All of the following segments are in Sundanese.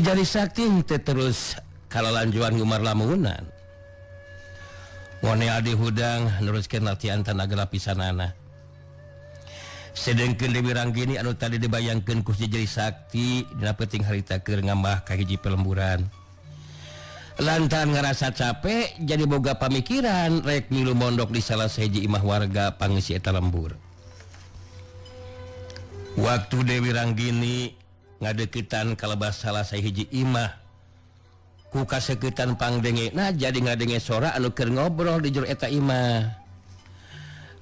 Jadi sakti terus kalau lanjuan ngumar lamunan Wone adi hudang neruskeun latihan tenaga lapisanana. Sedengkeun Dewi Ranggini anu tadi dibayangkeun ku jadi sakti dina peuting harita keur ngambah ka hiji pelemburan. Lantaran ngerasa capek jadi boga pamikiran rek milu mondok di salah sahiji imah warga pangisi eta lembur. Waktu Dewi Ranggini ngadeukeutan kalebas salah sahiji imah ku kaseukeutan pangdengena jadi ngadenge sora anu keur ngobrol di jero eta imah.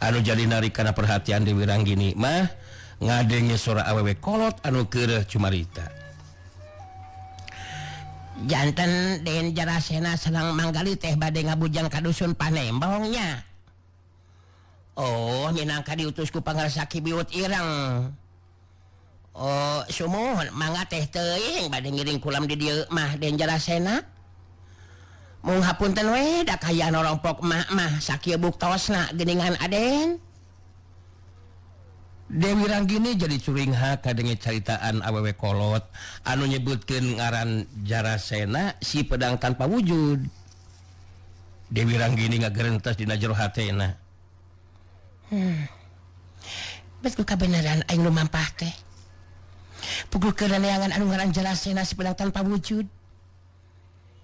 Anu jadi narikana perhatian Dewi Ranggini mah ngadenge sora awewe kolot anu keur cumarita. Janten Den Jarasena sedang manggali teh bade ngabujang ka dusun Panembongnya. Oh, minangka diutus ku pangarsa Kibiut Ireng. Oh, sumuhun mangga teh teuing bade ngiring kulam di dieu mah Den Jarasena. Mung hapunten we da kaya norompok mah sakieu buktosna geuningan Aden. Dewi Ranggini jadi curing hak kadenge caritaan awewe kolot anu nyebutkeun ngaran Jarasena si pedang tanpa wujud. Dewi Ranggini ngagerentas dina jero hatena. Betul kabeneran aing lumampah teh. Pugulkeun neangan anu ngaran Jarasena si pedang tanpa wujud.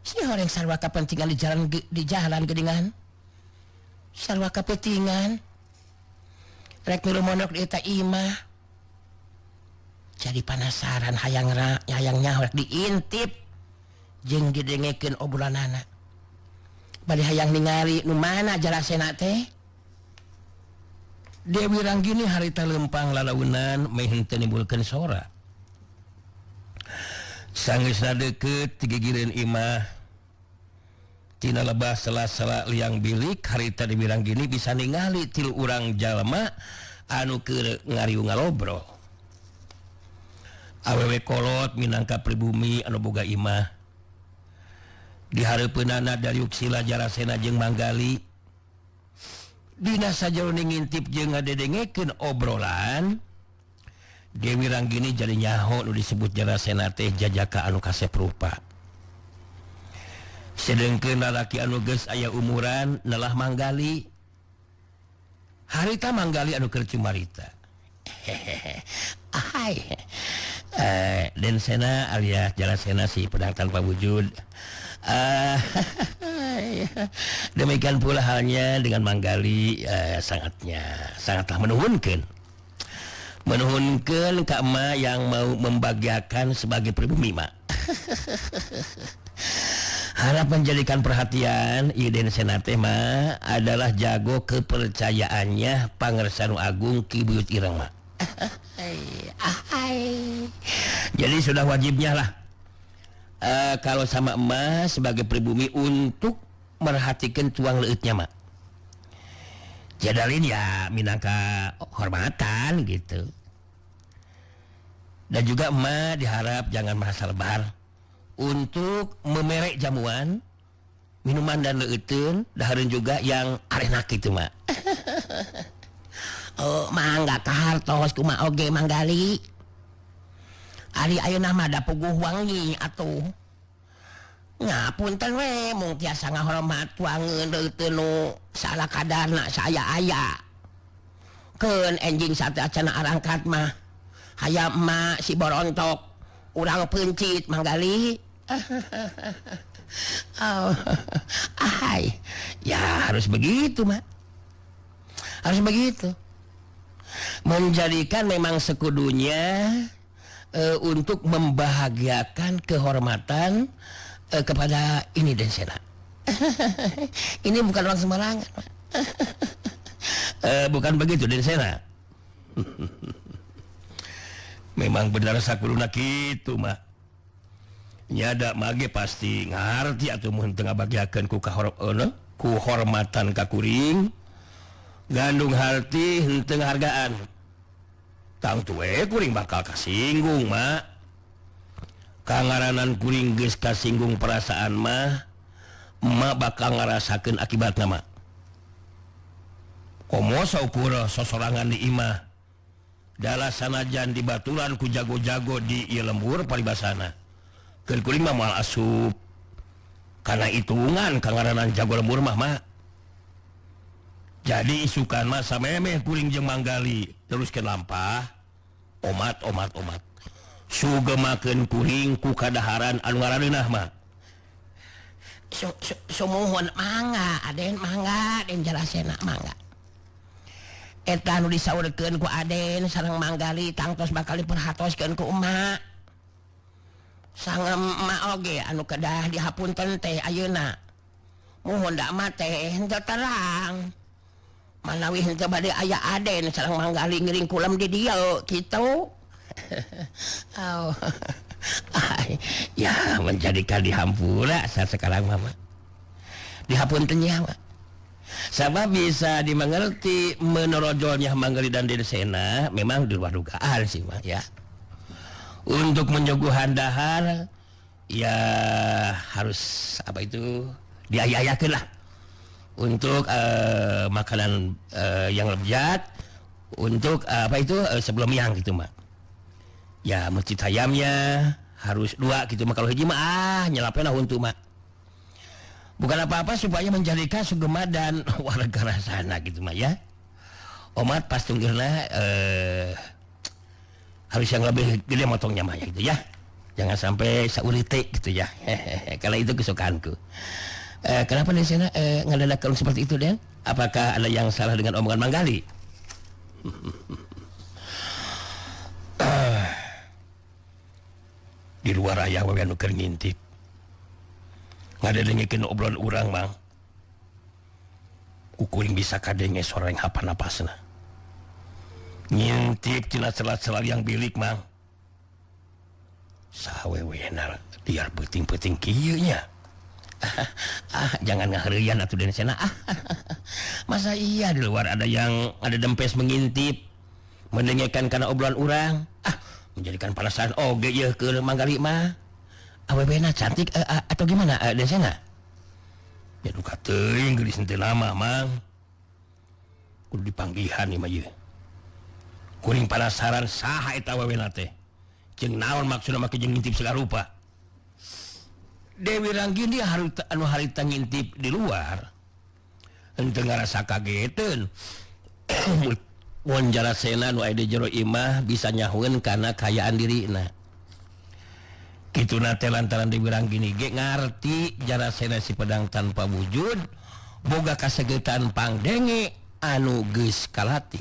Si horeng sarwa kapentingan di jalan geuningan. Sarwa kapentingan. Rek milu mondok di eta imah. Jadi penasaran hayang nyaho rek diintip jeung didengekeun obrolanana. Bade hayang ningali nu mana Jarasena teh. Dewi Ranggini harita lempang lalaunan meh henteu nimbulkeun sora. Sanggeusna deukeut ti gigireun imah tina lebah sela-sela liang bilik harita Dewi Ranggini bisa ningali tilu urang jalma anu keur ngariung ngalobrol. Awewe kolot minangka pribumi anu boga imah. Di hareupeunana Dariuk Sila Jarasena jeung Manggali. Dina sajroning ngintip jeung ngadedengekeun obrolan, Dewi Ranggini jadi nyaho nu disebut Jarasena teh jajaka anu kasep rupa. Sedengkeun lalaki anu geus aya umuran nalah Manggali. Harita Manggali anu keur cumarita. Ahai. Den Sena alias Jarasena si pedang tanpa wujud. Demikian pula halnya dengan Manggali, sangatlah menuhunkeun ka emak yang mau membagiakan sebagai pribumi mak. Harap menjadikan perhatian Den Sena teh mah adalah jago kepercayaannya Pangarsa nu Agung Kibiut Ireng mah. Jadi sudah wajibnya lah kalau sama emas sebagai pribumi untuk merhatikan tuang leutnya mak. Jadalin ya minangka hormatan gitu. Dan juga emak diharap jangan merasa lebar untuk memerek jamuan, minuman dan leuteun, dahareun juga yang arenak gitu mak. Oh, mangga kahartos kumaha oge Manggali. Ari ayeuna mah da puguh wangi atuh. Ngapunten we mung tiasa ngahormat tuangeun leuteun nu salah kadarna saya aya. Keun enjing sateuacan arangkat mah hayam emak si borontok urang peuncit Manggali. Oh, ahai. Ya harus begitu mak. Harus begitu. Menjadikan memang sekudunya untuk membahagiakan kehormatan kepada ini Den Sena. Ini bukan orang sembarangan. Bukan begitu Den Sena. Memang benar sakuduna kitu mah. Nyada mage pasti ngarti atuh mun teu ngabagiakeun ku hormatan ka kuring. Gandung harti henteu hargaan. Tang tuwe kuring bakal kasinggung mak. Kangaranan kuring geus kasinggung perasaan mah emak bakal ngarasakeun akibatna mak. Komo saukur sosorangan di imah. Dalah sanajan dibaturan ku jago-jago di ieu lembur paribasana. kuring mah moal asup karena hitungan kangaranan jago lembur mah. Jadi isukan mah samemeh kuring jeung manggali teruskeun lampah omat sugemakeun kuring ku kadaharan anu ngaraneunah mah. Sumuhun mangga Aden mangga den Jarasena mangga eta anu disaurkeun ku Aden sareng manggali tangtos bakal diperhatoskeun ku emak sang emak oge anu kedah dihapunten teh ayeuna muhun da mah teh henteu terang manawi henteu bade aya Aden sareng manggali ngiring kulam di dieu kitu. Ya menjadikan dihampura saat sekarang mama dihapuntennya mah sama bisa dimengerti menorojolnya manggali dan Desena memang di luar dugaan sih mah ya. Untuk menyuguhan dahar ya harus apa itu diayayakeun lah untuk makanan yang lezat untuk apa itu sebelum yang gitu mah. Ya masjid hayamnya harus 2 gitu mah kalau hiji mah nyelapena huntu mah. Bukan apa-apa supaya menjadikan sugema dan warga rasana gitu mah ya. Omat pas tunggirna harus yang lebih gede motongnya mah gitu ya. Jangan sampai saurite gitu ya. Kalau itu kesukaanku. Kenapa di sana ngadadak seperti itu Den? Apakah ada yang salah dengan omongan manggali? Di luar aya we anu keur ngintip ngadengikeun obrolan urang mang kuring bisa kadenge soreng hapan-napasna ngintip tina celah-celah yang bilik mang sawewena biar peuting-peuting kieu nya. Jangan ngahareuyan atuh den cenah. Masa iya di luar ada dempes mengintip mendengarkan kana obrolan urang menjadikan penasaran oge ye ke manggali mah awewena cantik atau gimana desena ya duka teuing geulis henteu lama mang kudu dipanggihan ieu mah ye kuring penasaran saha eta awewena teh jeung naon maksudna make jeung ngintip segala rupa. Dewi Ranggini harita ngintip di luar henteu ngarasa kageteun. Mun Jarasena nu aya di jero imah bisa nyahueun kana kayaan dirina. Kituna teh lantaran Dewi Ranggini ge ngarti Jarasena si pedang tanpa wujud boga kasagetan pangdenge anu geus kalati.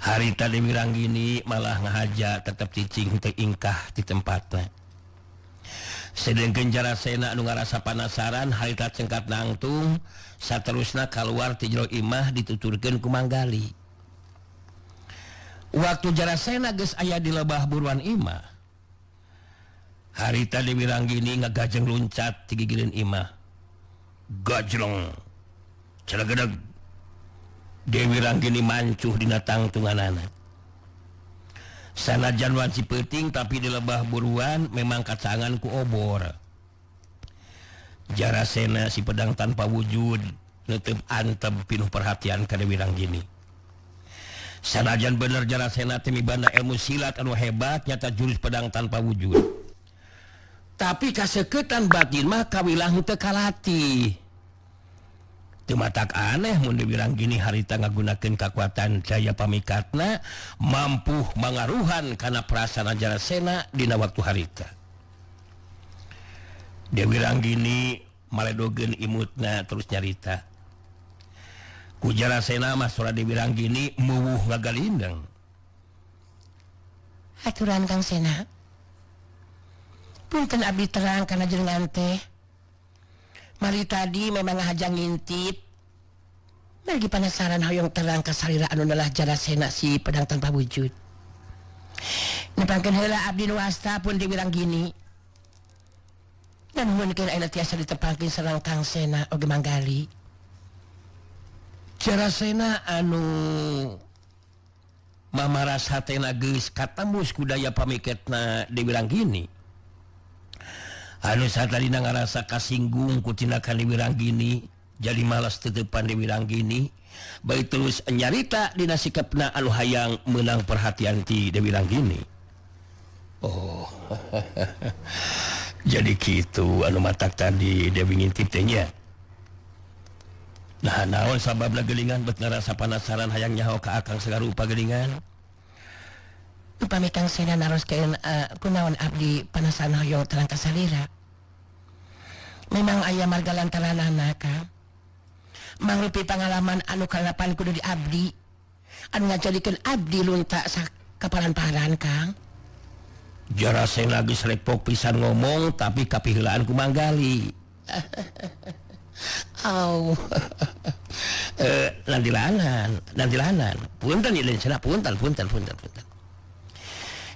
Harita Dewi Ranggini malah ngahaja tetep cicing teu ingkah di tempatna. Sedengkeun Jarasena anu ngarasa panasaran harita cengkat nangtung saterusna kaluar ti jero imah dituturkeun ku manggali. Waktu Jarasena geus aya di lebah buruan imah harita Dewi Ranggini ngagajeng luncat ti gigireun imah gajlong calagedag Dewi Ranggini mancuh dina tangtunganana. Sanajan wanci peuting tapi di lebah buruan memang kacangan ku obor. Jarasena si pedang tanpa wujud neuteub antep pinuh perhatian ka Dewi Ranggini. Sanajan bener Jarasena teh mibanda ilmu silat anu hebat nyata jurus pedang tanpa wujud. Tapi kaseuketan batin mah kawilah teu kalati. Teu matak aneh mun Dewi Ranggini harita ngagunakeun kakuatan daya pamikatna mampu mangaruhan kana perasaan Jarasena dina waktu harita. Dewi Ranggini maledogeun imutna terus nyarita. Ku Jarasena mah sora Dewi Ranggini muwuh ngagalindeng. Aturan Kang Sena. Punten abdi terang kana jenengan teh. Mari tadi memang ngahaja ngintip. Lagi penasaran hoyong terang ka sarira anu neulah Jarasena si pedang tanpa wujud. Nepangkeun heula abdi nu wasta pun Dewi Ranggini. Dan mungkin ayeuna tiasa ditepangkeun sareng Kang Sena oge manggali. Jarasena anu mamaras hatena geus katembus ku daya pamikatna Dewi Ranggini. Anu satalina ngarasa kasinggung ku tindakan Dewi Ranggini, jadi malas tetepan Dewi Ranggini, baik terus nyarita dina sikapna anu hayang meunang perhatian ti Dewi Ranggini. Oh. Jadi gitu anu matak tadi Dewi ngintip teh nya. Nah, naon sababna gelingan bet ngarasa penasaran hayang nyaho ka akang sagarupa gelingan? Upami Kang Sena naroskeun kunaon abdi penasaran hoyong terang ka salira. Memang aya marga lantaranana Kang. Mangrupi pengalaman anu kalapan kudu di abdi. Anu ngajadikeun abdi lunta sakaparan-paran Kang. Jarasena geus repok pisan ngomong tapi kapiheulaan ku manggali. Au. Nantilanan. Punten ieu cenah punten.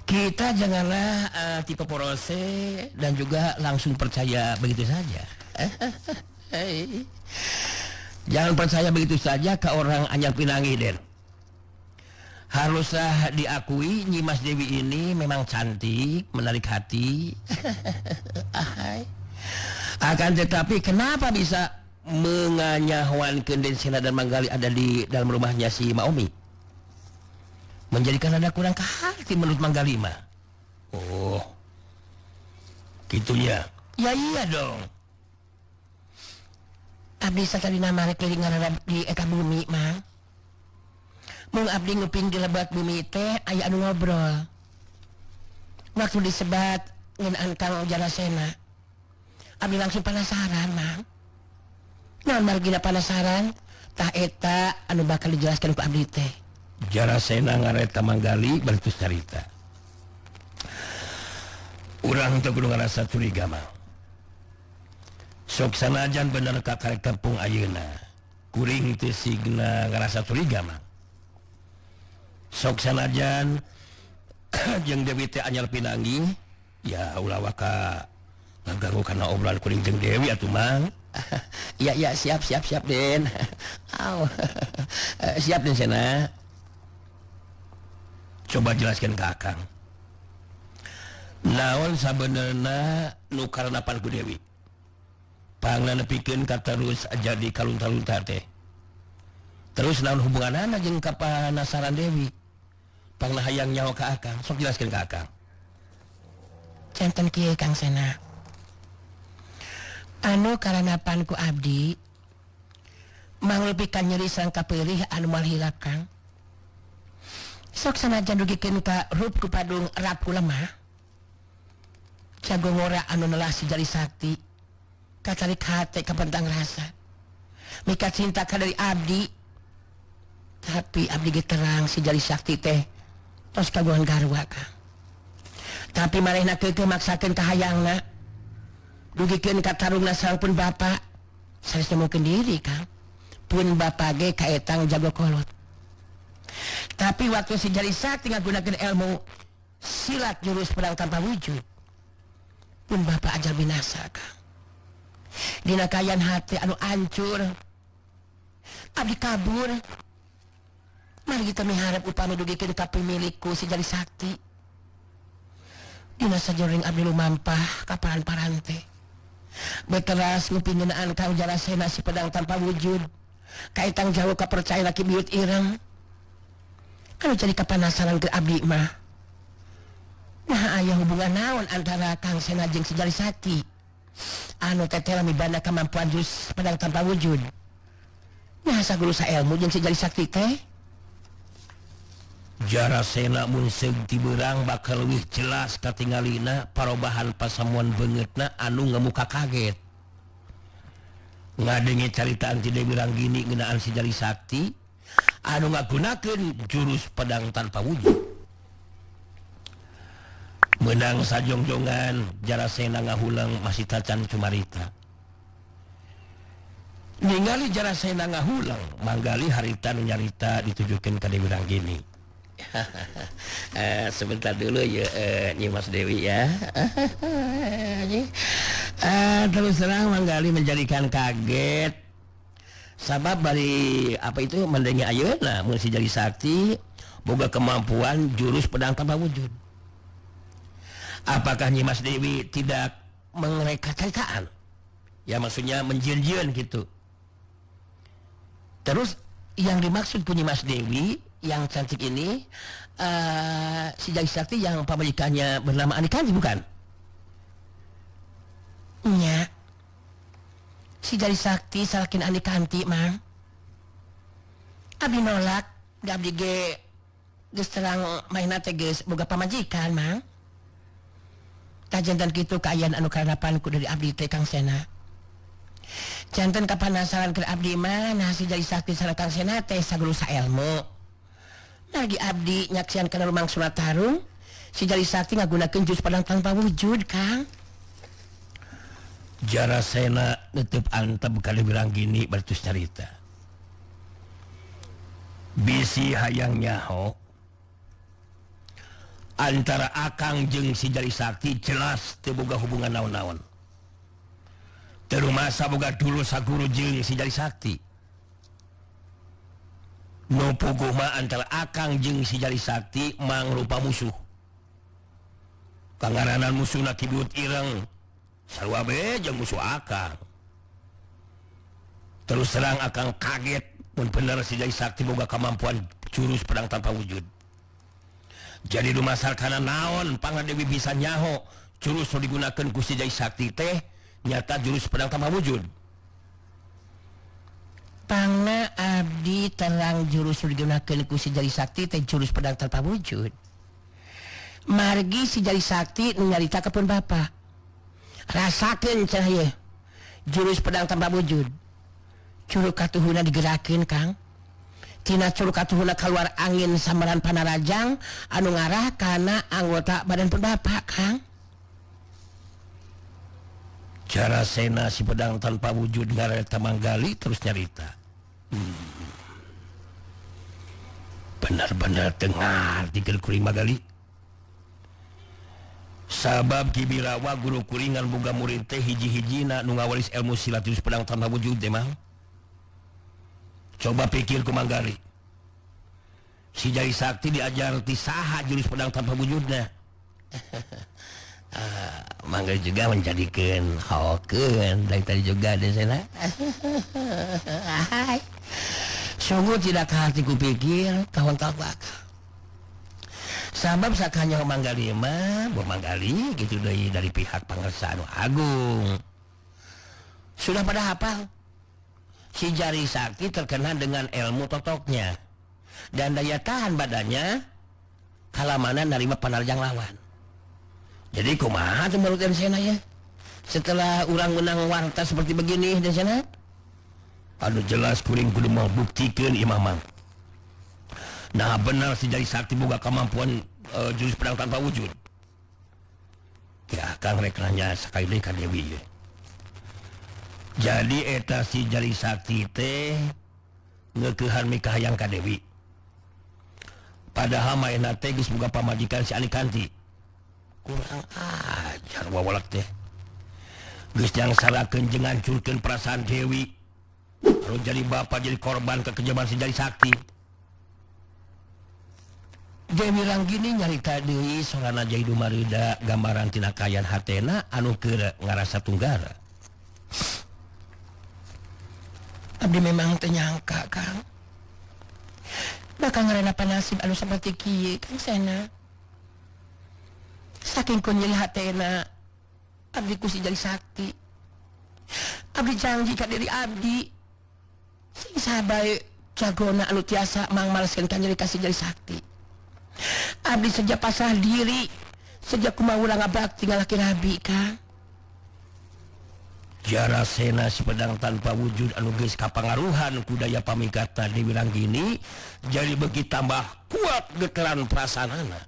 Kita janganlah tipe porose dan juga langsung percaya begitu saja. Jangan percaya begitu saja ke orang anyar pinangi, Den. Haruslah diakui Nyimas Dewi ini memang cantik, menarik hati. Akan tetapi kenapa bisa menganyahuankeun Den Sena dan Manggali ada di dalam rumahnya si Maomi? Menjadikan ada kurang hati menurut Manggali mah. Oh. Gitunya. Ya iya dong. Abdi satalina mah keuringan di eta bumi mah. Mung abdi nguping di lebat bumi teh aya anu ngobrol. Waktu disebat ngeunaan Kang Jarasena. Abdi langsung penasaran mah. Naon margina penasaran? Tah eta anu bakal dijelaskan ku abdi teh. Jarasena ngareta Manggali balitus carita. Urang teu kudu ngarasa curiga mah. Sok sanajan bener ka karek kampung ayeuna. Kuring teu signa ngarasa curiga mah. Sok sanajan jeung Dewi teh anyar pinanggi, ya ulah waka ngaganggu kana obrolan kuring jeung Dewi atuh Mang. Iya siap Den. Au. Siap Den Sena. Coba jelaskan ke Akang. Naon sabenerna nu karanapan ku Dewi? Pangna nepikeun ka terus jadi kalunta-lunta teh. Terus naon hubunganana jeung kapanasaran Dewi? Pangna hayang nyaho ka Akang, sok jelaskeun ka Akang. Janten kieu Kang Sena. Anu karanapan ku abdi mangrupikan nyeri sareng kapeurih anu moal hilap Kang. Sok sanajan dugikeun ka rup ku padung rap ku lemah. Jago ngora anu neulah si jari sakti. Katarik hate kapentang rasa. Mika cinta ka dari abdi. Tapi abdi ge terang si jari sakti teh tos kagungan garwa Kang. Tapi manehna keukeuh maksakeun ka hayangna. Dugikeun ka tarungna sampun bapa. Sanes nemukeun diri Kang. Pun bapa ge kaetang jago kolot. Tapi waktu si jari sakti ngagunakeun ilmu silat jurus pedang tanpa wujud. Pun bapa ajar binasa Kang. Dina kayan hati anu hancur. Abdi kabur. Mari kita miharap upami dugikeun ka pemilikku si jari sakti. Dina sajoring abdi lumampah ka paran-paran teh. Beteras ngupingeunaan Kang Jarasena si pedang tanpa wujud. Kaitang jauh kapercaya laki biut ireng. Kalau jadi kapanasaran ke abdi mah. Nah aya hubungan naon antara Kang Sena jeung si jari sakti? Anu teteh mibanda kemampuan jurus pedang tanpa wujud. Nah saguru saelmu jeung si jari sakti teh. Jarasena mun seug ti beurang bakal leuwih jelas katingalina parobahan pasamuan beungeutna anu ngamuka kaget. Ngadenge caritaan ti Dewi Ranggini ngeunaan si jari sakti anu ngagunakeun jurus pedang tanpa wujud. Menang sajongjongan Jarasena ngahulang masih tacan cumarita. Ningali Jarasena ngahulang Manggali harita nu nyarita ditujukeun ka Dewi Ranggini. Sebentar dulu ya Nyimas Dewi ya. Terus terang Manggali menjadikan kaget. Sabab bari apa itu mendengi ayeuna mun si jari sakti boga kemampuan jurus pedang tanpa wujud. Apakah Nyimas Dewi tidak mengreka-rekaan? Ya maksudnya menjieun-jieun gitu. Terus yang dimaksud ku Nyimas Dewi yang cantik ini si Jari Sakti yang pamajikannya bernama Anikanti bukan? Nya. Si Jari Sakti salakin Anikanti, Mang. Abdi nolak, da abdi geus terang mainna teh geus boga pamajikan, Mang. Tajantan kitu kaayaan anu karanapan ku dari abdi teh Kang Sena. Janten kapanasaran ke abdi mah nah si Jari Sakti sareng Kang Sena teh saguru saelmu. Lagi abdi nyaksian kana Lumang Suratarung, si Jari Sakti ngagunakeun jurus pedang tanpa wujud, Kang. Jarasena neuteub antep kali bilang gini bertus carita. Bisi hayang nyaho antara Akang jeung si Jari Sakti jelas teu boga hubungan naon-naon. Teu rumasa boga dulu saguru jeung si Jari Sakti. Nu puguh mah antara Akang jeung si Jari Sakti mangrupa musuh. Kangaranan musuhna Kibut Ireng sarua be jeung musuh Akang. Terus terang Akang kaget mun bener si Jari Sakti boga kemampuan jurus pedang tanpa wujud. Jadi dumasar kana naon Pangadewi bisa nyaho jurus nu digunakeun ku si Jari Sakti teh nyata jurus pedang tanpa wujud. Pangna abdi terang jurus nu digunakeun ku si Jari Sakti teh jurus pedang tanpa wujud. Margi si Jari Sakti nu nyaritakeun Bapa. Rasakeun cenah ieu jurus pedang tanpa wujud. Curug katuhuna digerakeun, Kang. Tina curug katuhuna keluar angin samaran panarajang anu ngarah kana anggota badan pun Bapa, Kang. Jarasena si pedang tanpa wujud ngareta manggali terus nyarita. Benar-benar dengar dikeun kuring Magali. Sabab Kibirawa guru kuringan boga murid teh hiji-hijina nu ngawalis ilmu silat jurus pedang tanpa wujud teh Mang. Coba pikir ku Manggali. Si Jari Sakti diajar ti saha jurus pedang tanpa wujudna. Mangga juga menjadikan hokeun dari tadi juga di sana. Sungguh tidak hati kupikir tahun bakal. Sabab sakanya Manggali mah, Manggali gitu dari pihak Pangarsa anu Agung. Sudah pada hafal. Si Jari Sakti terkena dengan ilmu totoknya dan daya tahan badannya kalamana narima panarjang lawan. Jadi kumaha tuh menurut Ensena ya? Setelah orang menang warta seperti begini Ensena? Aduh jelas kuring kudu membuktikan imamang. Nah benar si Jari Sakti boga kemampuan jurus pedang tanpa wujud. Ya Kang rek nanya sakali deui ka Dewi. Jadi eta si Jari Sakti teh ngeukehan mikah hayang ka Dewi. Padahal maena teh geus boga pamajikan si Anikanti. Kurang ajar wawalak teh. Geus nyangsarakeun jeung ngancurkeun perasaan Dewi. Lalu jadi bapak jadi korban kekejaman si Jari Sakti. Dewi Ranggini nyarita deui sorana Jaidu Marida gambaran tina kayan hatena anu keur ngarasa tunggara. Abdi memang teu nyangka, Kang. Bakal ngarenapan nasib anu saperti kieu, Kang Sena. Saking kunyil hatena abdi ku si Jari Sakti. Abdi janji ka diri abdi sing sabae jagona anu tiasa mangmaleskeun ka nyeri ka si Jari Sakti. Abdi sejak pasrah diri sejak kumaha ulah ngabakti ngalaki rabi, Kang. Jarasena si pedang tanpa wujud anu geus kapangaruhan ku daya pamikata Dewi Ranggini jadi beuki tambah kuat geteran perasaanana.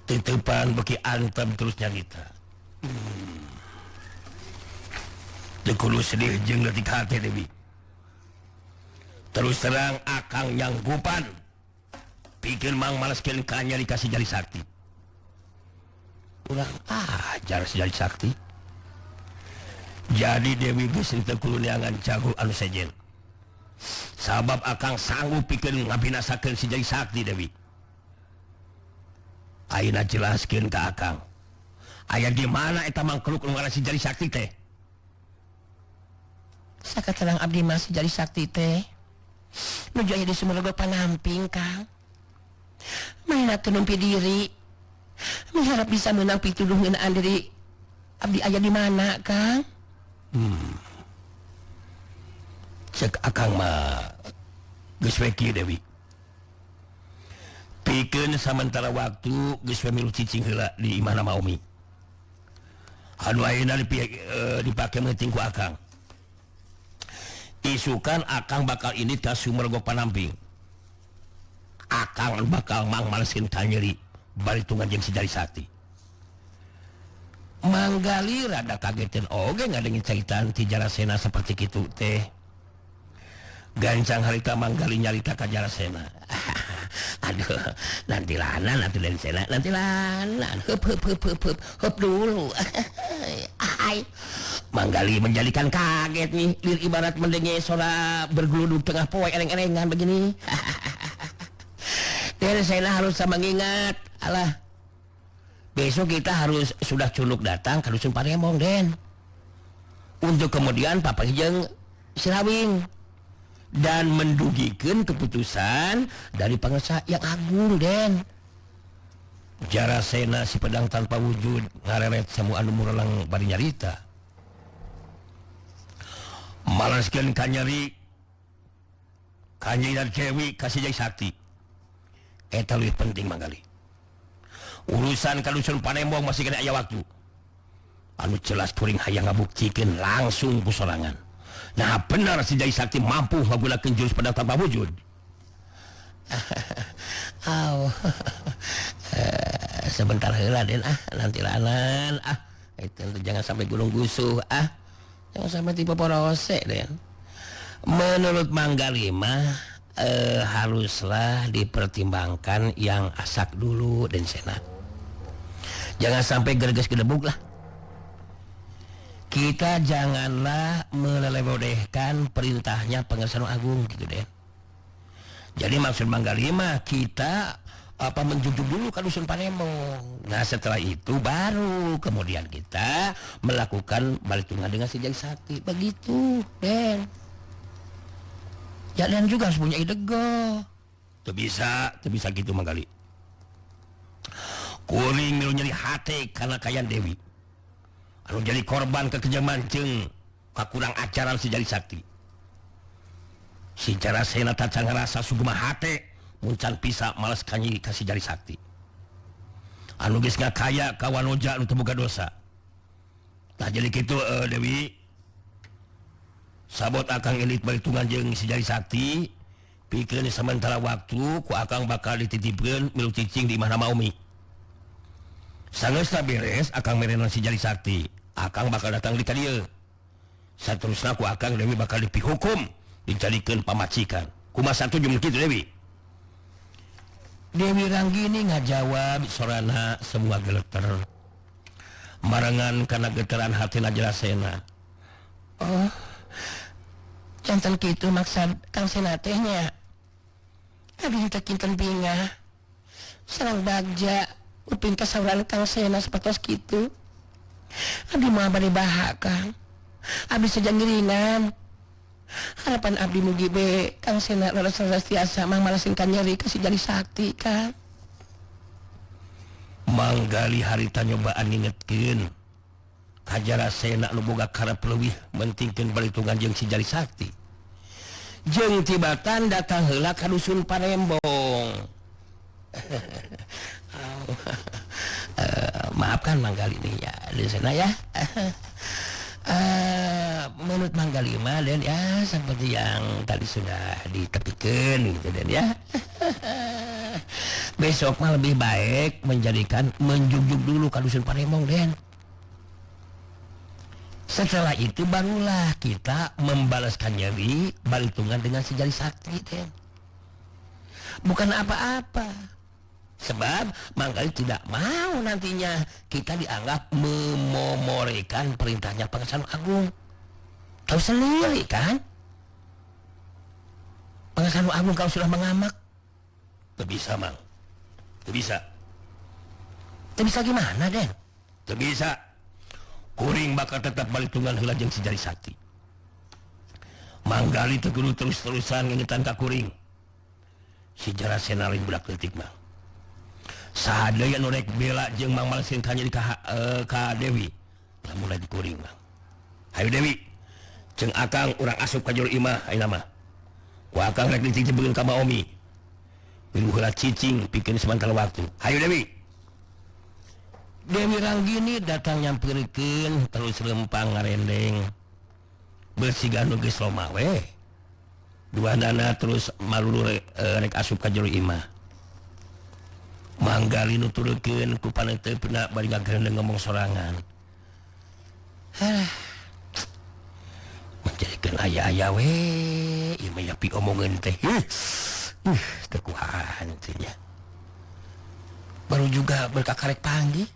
Titepan beki antem terus nyarita. Teu kudu sedih jeung leutik hate Dewi. Terus terang Akang nyanggupan pikir mang maleskeun ka nyari ka si Jari Sakti. Urang ajar si Jari Sakti. Jadi Dewi geus teu kudu neangan jago anu sejen. Sabab Akang sanggup pikeun ngabinasakeun si Jari Sakti Dewi. Ayeuna jelaskeun ka Akang. Aya di mana eta mangkluk nu ngaran si Jari Sakti teh? Sakaterang abdi mah si Jari Sakti teh nuju aya di Sumergo Panamping Kang main atuh numpi diri mengharap bisa menang pituduh ngeunaan diri abdi aya di mana Kang cek akang mah geus we kieu Dewi pikeun sementara waktu geus we milu cicing heula di imahna Maumi anu ayeuna dipake meuting ku akang isukan akang bakal ini ka Sumergo Panamping akang bakal mangmaleskeun ka nyeri balitungan jeung si Jari Sakti manggali rada kagetin oge ngadengin ceritaan ti Jarasena seperti kitu teh gancang harita manggali nyarita ka Jarasena aduh nanti lanan hup dulu ay manggali menjadikan kaget nih ibarat mendengar suara bergeluduk tengah poe ereng-erengan begini Jarasena harus mengingat alah besok kita harus sudah culuk datang ke Dusun Parembong Den untuk kemudian papahijeng Sirawing dan mendugikan keputusan dari Pangusa yang agung Den Jarasena si pedang tanpa wujud ngareret semua anu murelang bari nyarita malaskeun kanyeri dan Cewi kasih Jai Sakti eta leuwih penting manggali urusan ka Dusun Panembong masih kena aya waktu anu jelas kuring hayang ngabuktikeun langsung ku sorangan nah benar si Jai Sakti mampu ngagunakeun jurus pedang tanpa wujud sebentar heula Den nanti lanan itu jangan sampai gulung gusuh jangan sampai tipe porose Den menurut Manggali mah haruslah dipertimbangkan yang asak dulu Den Sena jangan sampai gerges gedebuk lah kita janganlah melelewodehkan perintahnya Pangestu Agung gitu Den jadi maksud Manggali mah kita menjunjung dulu ke Dusun Panembong nah setelah itu baru kemudian kita melakukan balitungan dengan si Jai Sakti begitu Den ya dan juga harus punya ide go tuh bisa gitu Manggali kuring milu nyeri hati karena kayan Dewi anu jadi korban kekejaman jeung kakurang ajaran si Jari Sakti si Jarasena tacan ngerasa sugema hati muncan bisa malas kanyi kasih Jari Sakti anu geus ngakaya ka wanoja anu teu boga dosa tah jadi kitu Dewi sabot akang elit balitungan jeung si Jari Sakti pikeun sementara waktu ku akang bakal dititipkeun milu cicing di imahna Maumi sanggeusna beres akang merenan si Jari Sakti akang bakal datang di ka dieu saterusna ku akang Dewi bakal dipihukum dijadikeun pamacikan kumaha satuju kitu Dewi Dewi Ranggini ngajawab sorana semua geleter marangan kana geteran hatina Jarasena jantan kitu maksud Kang Sena teh nya abdi teh kinten bingah sareng bagja upin kasauran Kang Sena sapertos kitu abdi moal bade baha Kang abdi saja ngiringan harapan abdi mugi be Kang Sena leres tiasa mangmalasin ka nyeri ka si Jari Sakti Kang Manggali harita nyobaan ngingetkeun ka Jarasena nu boga karep leuwih mentingkeun balitungan jeung si Jari Sakti jeung tibatan datang heula ka Dusun Panembong maafkan Manggali nih ya di sana ya menurut Manggali mah Den ya seperti yang tadi sudah ditepikan gitu Den ya besok mah lebih baik menjunjung dulu ke Dusun Panembong Den setelah itu barulah kita membalaskan nyeri balitungan dengan si Jari Sakti Den bukan apa-apa sebab Manggali tidak mau nantinya kita dianggap memomorekan perintahnya Pangestu Agung tahu sendiri kan Pangestu Agung kalau sudah mengamak tak bisa Mang tak bisa gimana Den tak bisa kuring bakal tetap balitungan heula jeung si Jari Sakti Manggali teu kudu terus-terusan ngingetan ka kuring si Jarasena lain budak leutik mah sadaya nu rek bela jeung Mang Malsin kanjadi ka Dewi mulai dikuring mah hayu Dewi jeung akang urang asup ka jero imah ayeuna mah ku akang rek dititipkeun ka Maomi pilu heula cicing pikeun sementara waktu hayu Dewi Dewi Ranggini datang nyamperkeun terus lempang ngarendeng bersiga nu geus loma we duanana terus malulu rek asup ka jero imah Manggali nuturkeun ku paneuteupna bari ngagerendeng ngomong sorangan. Menjadikan aya-aya we, ieu mah yapi omongeun teh. Teu kuahan teh nya. Baru juga berkakarek panggih.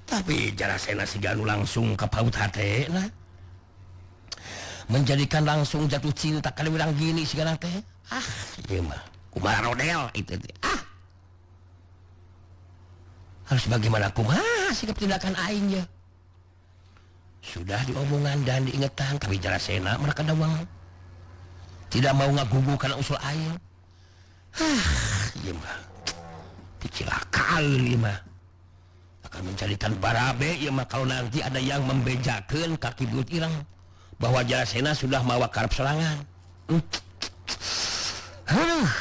Tapi Jarasena siga anu langsung ka paut hatena. Menjadikan langsung jatuh cinta ka Dewi Ranggini sigana teh. Ieu mah kumaha rodel itu teh. Harus bagaimana kumaha sikap tindakan aing ya. Sudah diomongan dan diingetan tapi Jarasena mereka dawang. Tidak mau ngagugu karena usul aing. Ieu mah kecelakaan ieu mah. Akan menjadikan barabe ieu mah kalau nanti ada yang membejakeun kaki buyut ireng bahwa Jarasena sudah mawa karep serangan.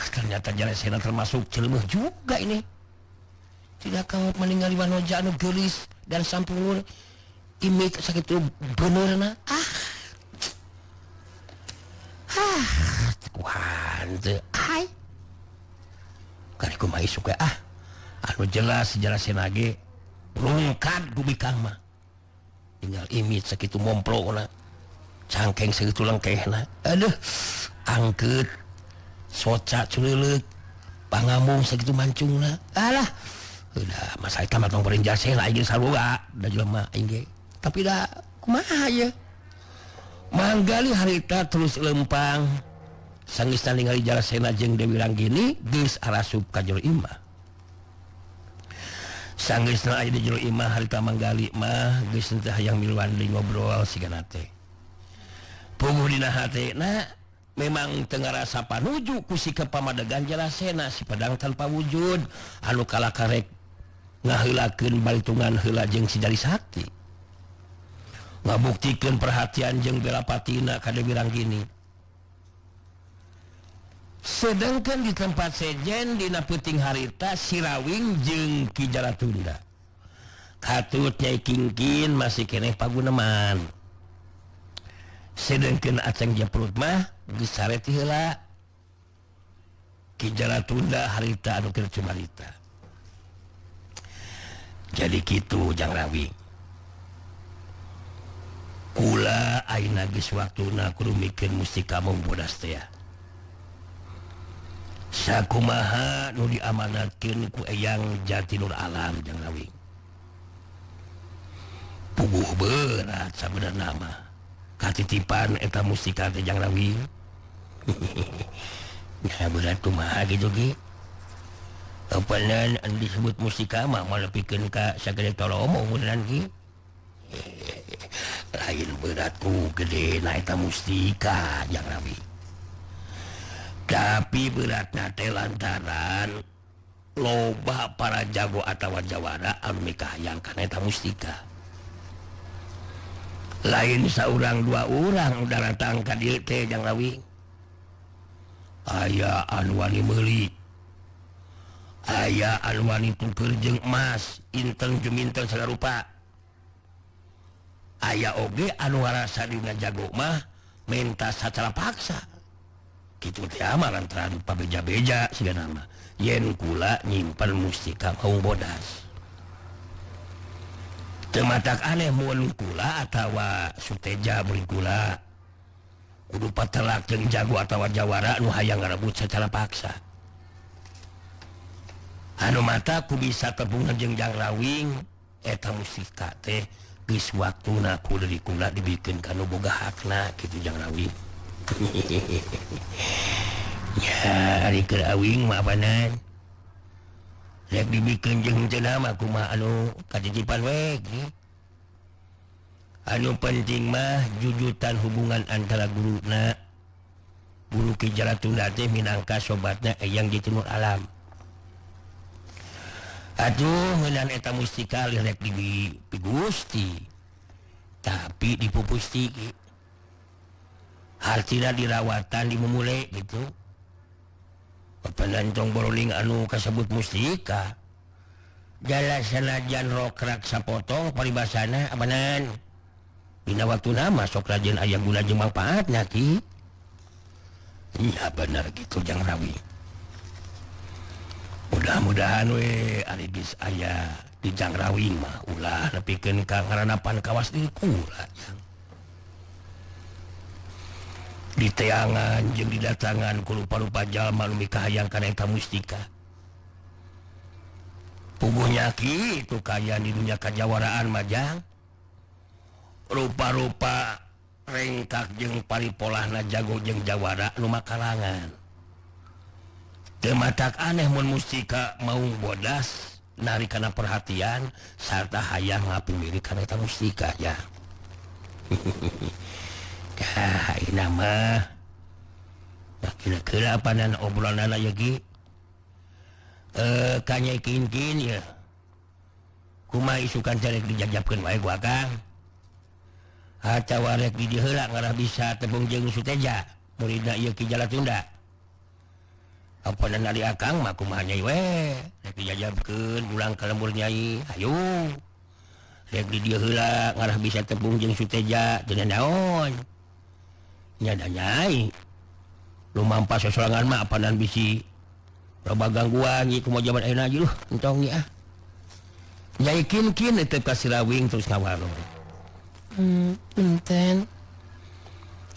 Ternyata Jarasena termasuk celemeuh juga ini. Tidak kamu meninggali wanoja anu geulis dan sampulur imik sakitu benerna kuhan teu kari kumaha isuk anu jelas Jarasena ge rungkad gubikang mah tinggal imit sakitu momplona cangkeng sakitu lengkehna aduh angkeut soca culeuleuk pangamung sakitu mancungna alah udah masa eta mah tong beureun Jarasena aing sarboga da jelema aing ge tapi da kumaha ye manggali harita terus lempang sangeusna ningali Jarasena jeung Dewi Ranggini geus arasup ka jero imah sangeusna aya di jero imah harita manggali mah geus teu hayang miluan deui ngobrol sigana teh puguh dina hatena memang teu ngarasa panuju ku sikap pamadegan Jarasena si pedang tanpa wujud anu kala karek ngaheulakeun balitungan heula jeung si Jali Sakti ngabuktikeun perhatian jeung bela patina ka Dewi Ranggini sedangkan di tempat sejen dina peuting harita si Rawing jeung Ki Jaratunda katut Nyai Kingkin masih keneh paguneman sedangkan Aceng Japrut mah geus sareti heula Ki Jaratunda harita anu keur cumarita. Jadi kitu Jang Rawi kula ayeuna geus waktuna kudu mikir mustika mung bodas teh sakumaha nu diamanatkeun ku Eyang Jatinur Alam Jang Rawi puguh berat sabenerna mah katitipan eta mustika teh Jang Rawi nya berat kumaha gitu ge apanan anu disebut mustika mah malah pikeun ka sagede tolomo beneran ki lain berat ku gede na eta mustika Jang Rawi tapi beratna teh lantaran loba para jago atawa jawara anu mikahayang kana eta mustika lain saurang dua urang udah datang ka dieu teh Jang Rawi aya anu wani meuli aya anu wani tuker jeung emas inteng juminten sagarupa aya oge anu ngarasa dina jago mah menta sacara paksa kitu teh mah lantaran pabeja-beja sigana mah yen kula nyimpen mustika maung bodas teu matak aneh mun kula atawa Suteja beuring kula kudu patelak jeung jago atawa jawara nu hayang ngarebut sacara paksa anu mata ku bisa terpungan jeung Jang Rawing eta mustika teh geus waktuna kudu dikula dibikeun ka nu boga hakna kitu Jang Rawing ya ari keur awing mah banan rek dibikeun jeung cenah mah kumaha anu katitipan we anu penting mah jujutan hubungan antara guruna Guru Ki Jalatunda teh minangka sobatna Eyang di Timur Alam. Aduh ngeunaan eta mustika rek di Gusti. Tapi dipupusti ki. Hartina dirawatan dimumule gitu. Penantong boroling anu kasebut mustika. Jala sanajan rokrak sapotong paribasana amanan. Dina waktu nama sok rajin aya guna jeung manfaatna ki. Iya benar gitu Jang Rawi. Mudah-mudahan we ari geus aya di Jang Rawi mah ulah nepikeun ka ngaranapan kawas di kula. Di teangan jeung didatangan ku rupa-rupa jalma nu mikahayangkan eta mustika. Puguhnya kitu kaya di dunia kajawaraan mah Jang. Rupa-rupa rengkak jeung paripolahna jago jeung jawara nu makalangan. Teu matak aneh mun mustika mau bodas nari kana perhatian sarta hayang ngapimiri kana eta mustika ya. Kah ina mah kira-kira apanan obrolanna ya Ki? Kanya kin ya. Kumaha isukan carek dijajabkeun wae ku Akang. Aca warek di dieu heula ngarah bisa tepung jeung Suteja muridna ieu Ki Jalatunda. Apanan ari Akang mah kumaha nyai we rek dijajabkeun ulang ka lembur nyai hayu. Rek di dieu heula ngarah bisa tepung jeung Suteja teu naon. Nya da nyai. Lumampa sosorangan mah apanan bisi loba gangguan ieu kumaha jaman ayeuna aja entong ya. Nyai kin teu kasirawing terus ngawarung. Punten.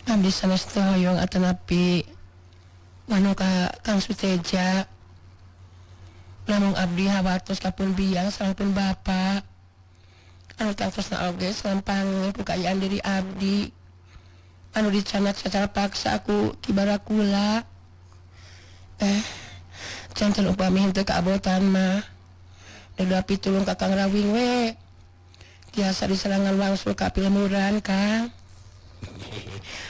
Abdi sanes teu hoyong atanapi manu ka Kang Suteja. Lamun abdi hawatos kapun biang sarengkeun bapa. Anu tangtosna oge selampang kekayaan diri abdi. Anu dicanat secara paksa aku Ki Barakula. Janten upami henteu kaabotan mah. Deda pitulung ka Kang Rawing we. Biasa diserangan langsung ka pilemuran Kang.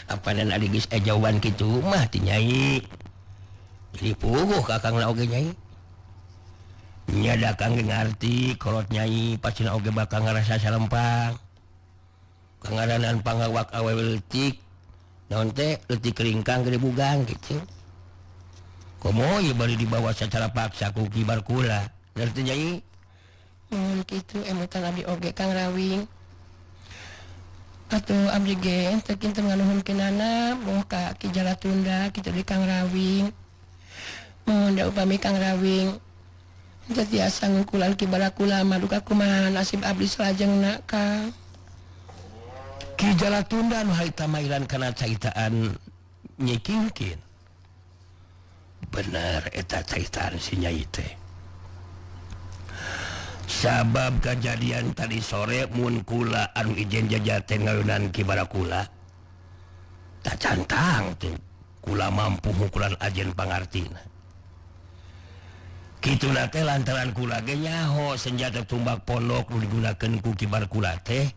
Apanan ari geus jawaban kitu mah ti nyai. Jadi puguh ka Kang oge nyai. Nya da Kang ngarti kolot nyai pacina oge bakal ngarasa salempang. Kangaranan pangawak awewe leutik. Naon teh leutik ringkang gede bugang gitu. Komo ieu bari dibawa secara paksa ku Ki Barakula. Ngerti nyai? Kitu emutan abdi oge Kang Rawing. Atuh abdi ge teu kitu nganuhunkeunana moh ka Ki Jalatunda kitu di Kang Rawing. Mohon da upami Kang Rawing teu tiasa ngungkulan Ki Barakula mah duka kumaha nasib abdi salajengna Kang. Ki Jalatunda nu harita mailan kana caitaan Nyai Kinkin. Bener eta caitaan si nyai teh. Sabab kejadian tadi sore mun kula anu ijen jajaten ngayunan Ki Barakula tak cantang tuh kula mampu mukulan ajen pangartina. Kitu teh lantaran kula ge nyaho senjata tumbak pondok nu digunakeun ku Ki Barakula teh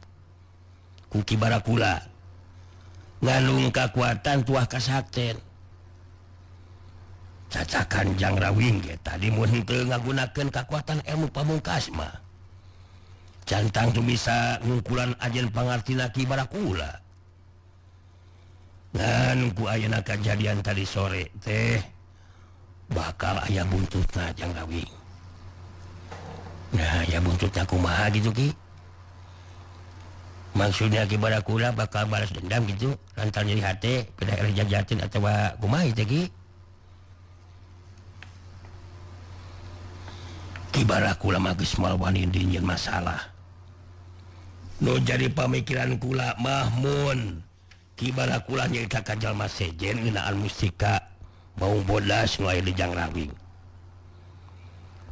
ku Ki Barakula ngalung kakuatan tuah kasakten. Cacakan Jang Rawing ge tadi mun henteu ngagunakeun kakuatan ilmu pamungkas mah cantang tuh bisa ngungkulan ajen pangartina Ki Barakula. Ngan ku ayeuna kejadian tadi sore teh bakal aya buntutna Jang Rawing. Nah, ya buntutna kumaha gitu Ki? Maksudnya Ki Barakula bakal balas dendam gitu lantaran nyeri hate ke daerah jajatin atau kumaha teh Ki? Ki Barakula mah geus malwani dinjeun masalah. Nu jadi pamikiran kula mah mun Ki Barakula nyarita ka jalma sejen ngeunaan mustika mau bodas nu aya di Jang Rawing.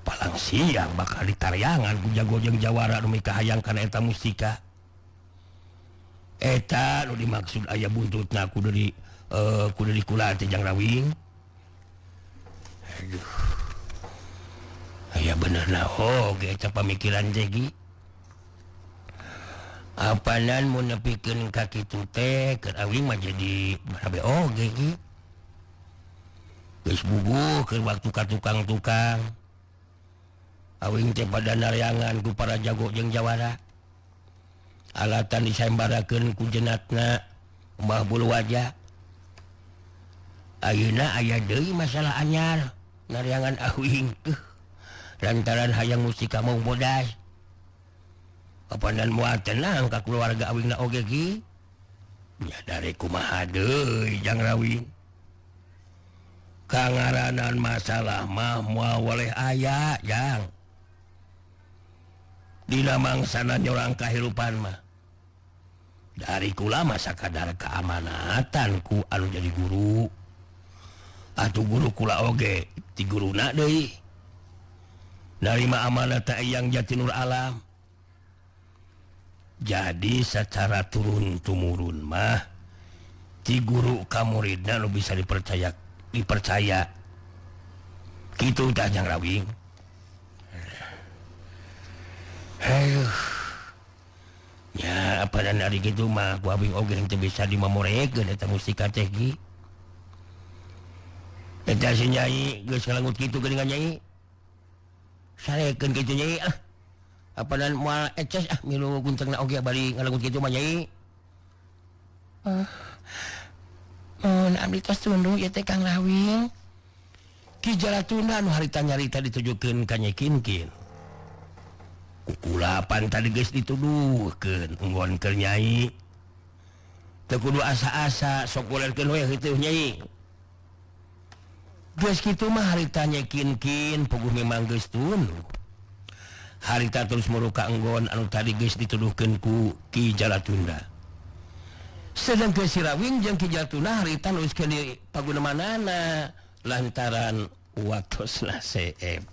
Palang siang bakal ditaryangan ku jago jeung jawara nu mikahayangkan eta mustika. Eta nu dimaksud aya buntutna kudu di kula teh Jang Rawing. Aduh. Aya bener na oge eta pamikiran teh Ki. Apanan mun nepikeun ka kitu teh keur awing mah jadi barabe oge Ki. geus bubuh ke waktu ka tukang-tukang awing teh pada naryangan ku para jago jeung jawara alatan disembarakeun ku jenatna Mbah Bulu Wajah. Ayeuna aya deui masalah anyar naryangan awing lantaran hayang musika mau bodas kapanan moal tenang ka keluarga awingna oge ki nyadari kumaha deui Jang Rawing. Kangaranan masalah mah moal waleh aya Jang dina mangsana nyorang kahirupan mah dari kula masa kadar keamanatan ku anu jadi guru atuh guru kula oge ti guruna deui narima amanat yang Jatinur Alam. Jadi secara turun-tumurun mah ti guru ka muridna nu bisa dipercaya kitu tah Jang Rawing. Ya apa dan hari gitu mah ku abing oge henteu bisa dimamorekeun eta mustika teh ki. Eta si Nyai geus ngalangut kitu geuningan Nyai. Sarekeun kitu Nyai ah. Apa dan moal eces ah milu guntengna oge bari ngalangut kitu mah Nyai. Mun abdi tos tunduk ieu teh Kang Rawing. Ki Jalatuna anu harita nyarita ditujukeun ka Nyai Kinkin. Kukulapan tadi geus dituduhkeun enggon keur Nyai. Teu kudu asa-asa sok golerkeun we kitu Nyai. Geus kitu mah harita Nyai Kinkin puguh memang geus tunduk. Harita terus muruka enggon anu tadi geus dituduhkeun ku Ki Jalatunda. Sedang ke si Rawing jeung Ki Jalatunda harita nuliskeun di pagunemanana lantaran watosna CF.